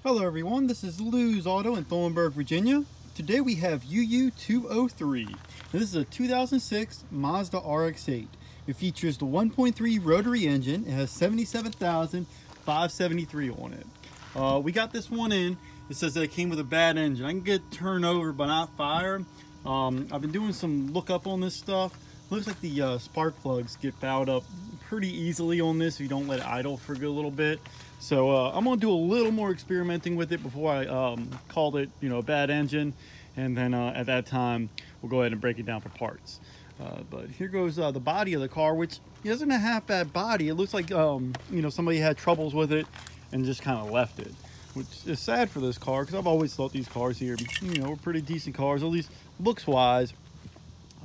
Hello everyone, this is Lews Auto in Thornburg, Virginia. Today we have UU203. This is a 2006 Mazda RX-8. It features the 1.3 rotary engine. It has 77,573 on it. We got this one in. It says that it came with a bad engine. I can get turned over but not fired. I've been doing some lookup on this stuff. Looks like the spark plugs get fouled up pretty easily on this if you don't let it idle for a good little bit. So I'm gonna do a little more experimenting with it before I called it, a bad engine, and then at that time we'll go ahead and break it down for parts. But here goes the body of the car, which isn't a half bad body. It looks like somebody had troubles with it and just kind of left it, which is sad for this car because I've always thought these cars here, were pretty decent cars, at least looks wise.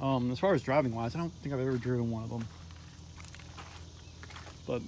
As far as driving wise, I don't think I've ever driven one of them. But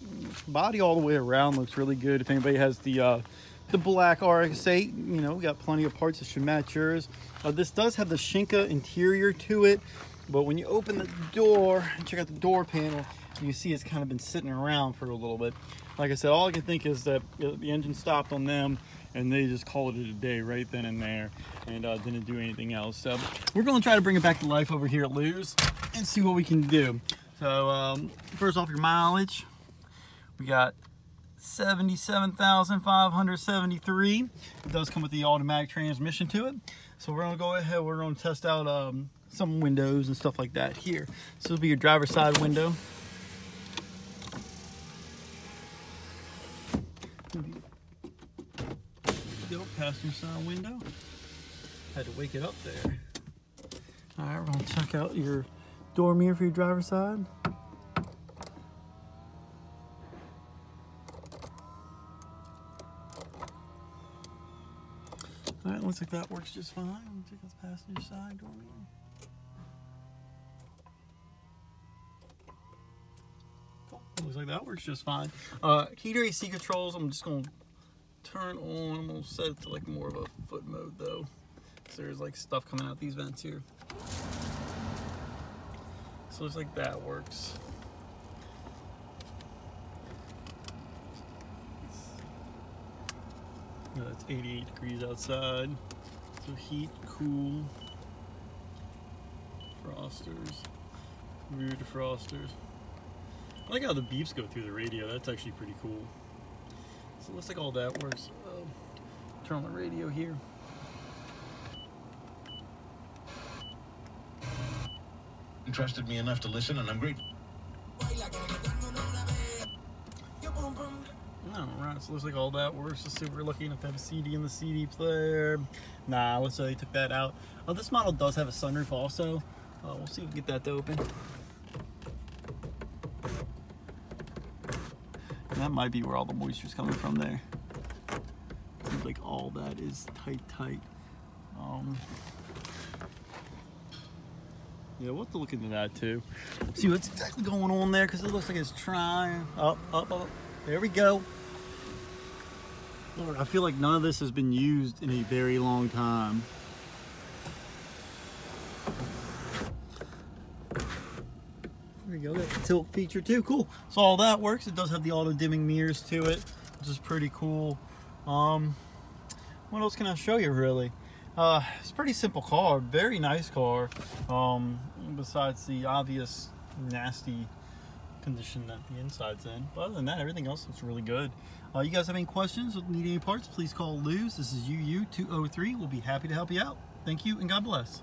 body all the way around looks really good. If anybody has the black RX-8, we got plenty of parts that should match yours. This does have the Shinka interior to it, but when you open the door and check out the door panel, you see it's kind of been sitting around for a little bit. Like I said, all I can think is that the engine stopped on them and they just called it a day right then and there and didn't do anything else. So we're going to try to bring it back to life over here at Lews and see what we can do. So first off, your mileage. We got 77,573. It does come with the automatic transmission to it. So we're gonna go ahead, we're gonna test out some windows and stuff like that here. So it'll be your driver's side window. Go passenger side window. Had to wake it up there. All right, we're gonna check out your door mirror for your driver's side. All right, looks like that works just fine. Let me check out the passenger side door mirror. Cool. Looks like that works just fine. Heater AC controls, I'm just gonna turn on. I'm gonna set it to like more of a foot mode though. So there's like stuff coming out these vents here. So it looks like that works. It's 88 degrees outside, so heat, cool, frosters, rear defrosters. I like how the beeps go through the radio. That's actually pretty cool. So it looks like all that works. Turn on the radio here. Trusted me enough to listen, and I'm grateful. Alright, so it looks like all that works. Let's see if we're lucky enough to have a CD in the CD player. Nah, let's say they took that out. This model does have a sunroof also. We'll see if we can get that to open. And that might be where all the moisture's coming from there. Seems like all that is tight. Yeah, we'll have to look into that too. See what's exactly going on there, because it looks like it's trying. Up. There we go. Lord, I feel like none of this has been used in a very long time. There we go, got the tilt feature too, cool. So all that works. It does have the auto dimming mirrors to it, which is pretty cool. What else can I show you really? It's a pretty simple car, very nice car. Besides the obvious nasty condition that the inside's in. But other than that, everything else looks really good. You guys have any questions or need any parts, please call Lews. This is UU203. We'll be happy to help you out. Thank you and God bless.